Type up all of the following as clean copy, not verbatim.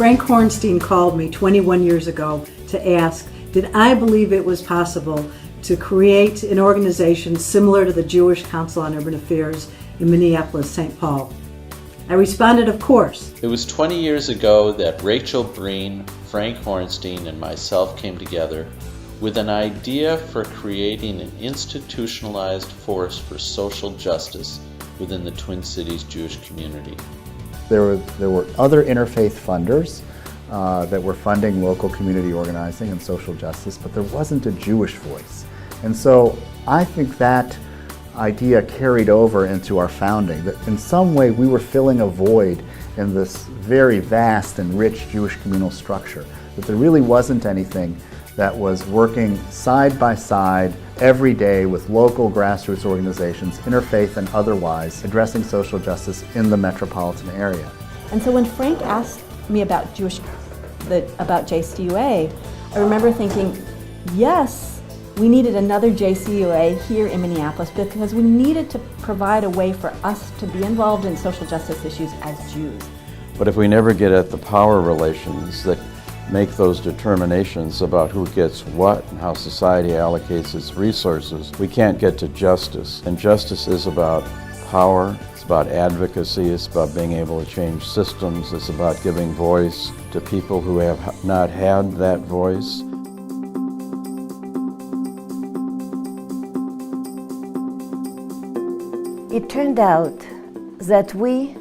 Frank Hornstein called me 21 years ago to ask, did I believe it was possible to create an organization similar to the Jewish Council on Urban Affairs in Minneapolis, St. Paul? I responded, of course. It was 20 years ago that Rachel Breen, Frank Hornstein, and myself came together with an idea for creating an institutionalized force for social justice within the Twin Cities Jewish community. There were other interfaith funders that were funding local community organizing and social justice, but there wasn't a Jewish voice. And so I think that idea carried over into our founding, that in some way we were filling a void in this very vast and rich Jewish communal structure, that there really wasn't anything that was working side by side every day with local grassroots organizations, interfaith and otherwise, addressing social justice in the metropolitan area. And so when Frank asked me about JCUA, I remember thinking, yes, we needed another JCUA here in Minneapolis because we needed to provide a way for us to be involved in social justice issues as Jews. But if we never get at the power relations that make those determinations about who gets what and how society allocates its resources, we can't get to justice. And justice is about power, it's about advocacy, it's about being able to change systems, it's about giving voice to people who have not had that voice. It turned out that we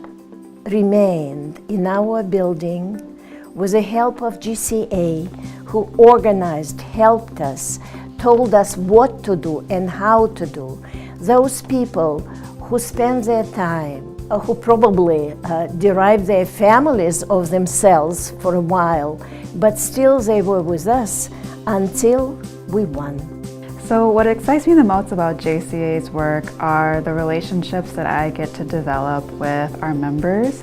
remained in our building with the help of GCA, who organized, helped us, told us what to do and how to do. Those people who spend their time, who probably derived their families of themselves for a while, but still they were with us until we won. So what excites me the most about JCA's work are the relationships that I get to develop with our members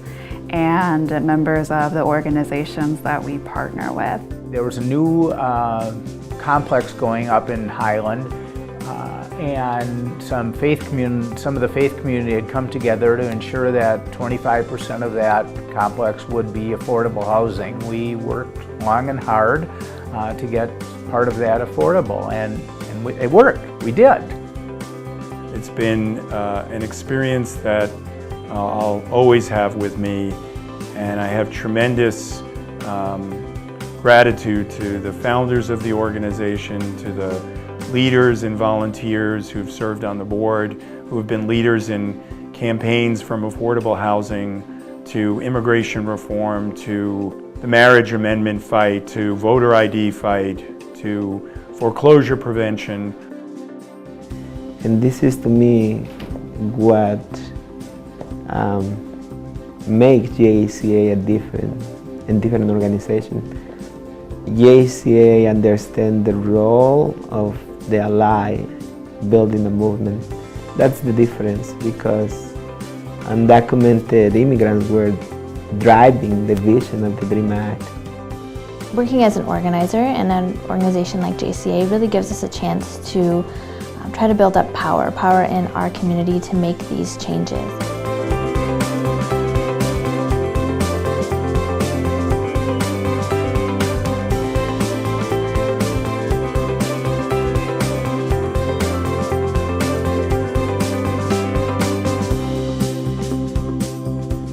and members of the organizations that we partner with. There was a new complex going up in Highland, and some of the faith community had come together to ensure that 25% of that complex would be affordable housing. We worked long and hard to get part of that affordable, and it worked. We did. It's been an experience that I'll always have with me, and I have tremendous gratitude to the founders of the organization, to the leaders and volunteers who've served on the board, who have been leaders in campaigns from affordable housing to immigration reform, to the marriage amendment fight, to voter ID fight, to foreclosure prevention. And this is to me what makes JCA a different organization. JCA understands the role of the ally building a movement. That's the difference, because undocumented immigrants were driving the vision of the DREAM Act. Working as an organizer in an organization like JCA really gives us a chance to try to build up power in our community to make these changes.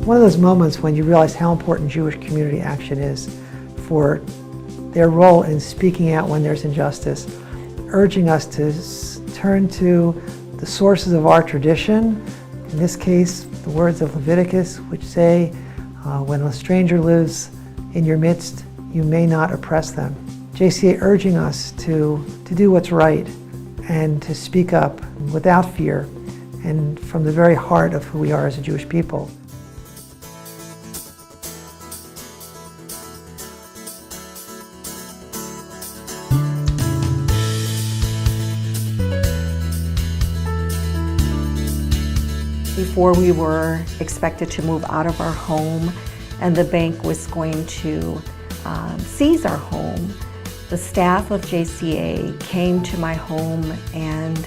One of those moments when you realize how important Jewish community action is for their role in speaking out when there's injustice, urging us to turn to the sources of our tradition, in this case, the words of Leviticus, which say, when a stranger lives in your midst, you may not oppress them. JCA urging us to do what's right and to speak up without fear and from the very heart of who we are as a Jewish people. Before we were expected to move out of our home and the bank was going to seize our home, the staff of JCA came to my home and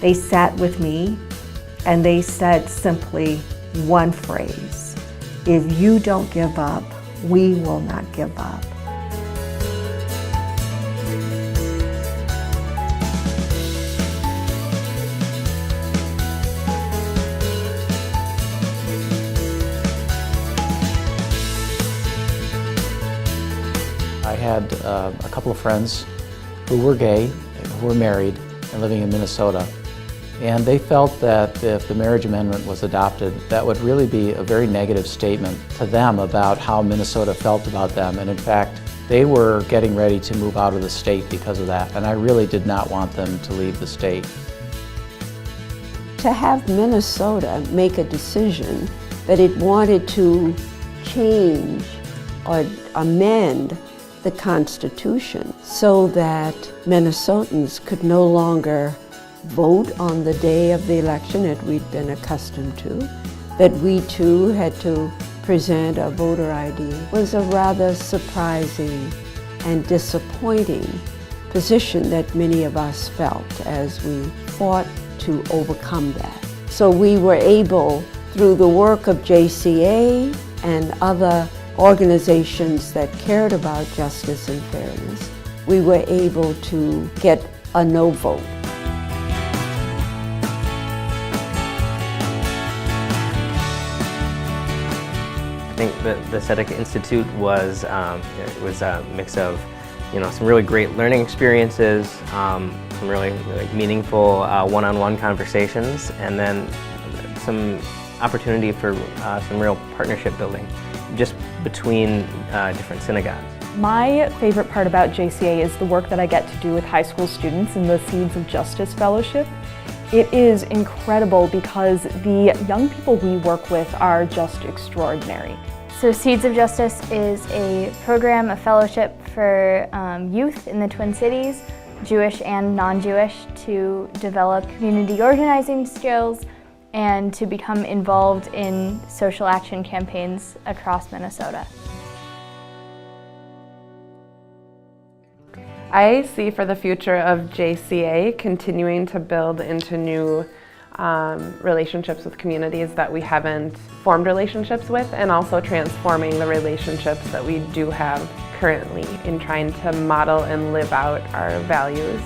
they sat with me and they said simply one phrase: if you don't give up, we will not give up. I had a couple of friends who were gay, who were married, and living in Minnesota. And they felt that if the marriage amendment was adopted, that would really be a very negative statement to them about how Minnesota felt about them. And in fact, they were getting ready to move out of the state because of that. And I really did not want them to leave the state. To have Minnesota make a decision that it wanted to change or amend the Constitution so that Minnesotans could no longer vote on the day of the election that we'd been accustomed to, that we too had to present a voter ID, was a rather surprising and disappointing position that many of us felt as we fought to overcome that. So we were able, through the work of JCA and other organizations that cared about justice and fairness, we were able to get a no vote. I think the Seneca Institute was a mix of, some really great learning experiences, some really meaningful one-on-one conversations, and then some opportunity for some real partnership building just between different synagogues. My favorite part about JCA is the work that I get to do with high school students in the Seeds of Justice Fellowship. It is incredible because the young people we work with are just extraordinary. So Seeds of Justice is a program, a fellowship for youth in the Twin Cities, Jewish and non-Jewish, to develop community organizing skills and to become involved in social action campaigns across Minnesota. I see for the future of JCA continuing to build into new relationships with communities that we haven't formed relationships with, and also transforming the relationships that we do have currently in trying to model and live out our values.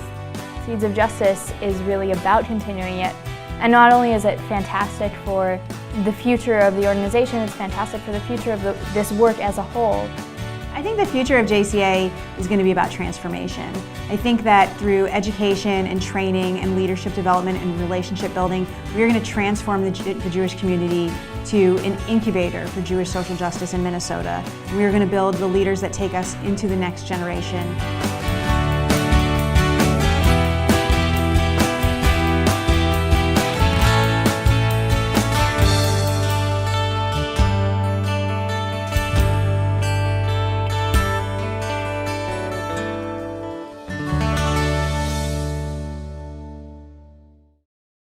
Seeds of Justice is really about continuing it. And not only is it fantastic for the future of the organization, it's fantastic for the future of this work as a whole. I think the future of JCA is going to be about transformation. I think that through education and training and leadership development and relationship building, we are going to transform the Jewish community to an incubator for Jewish social justice in Minnesota. We are going to build the leaders that take us into the next generation.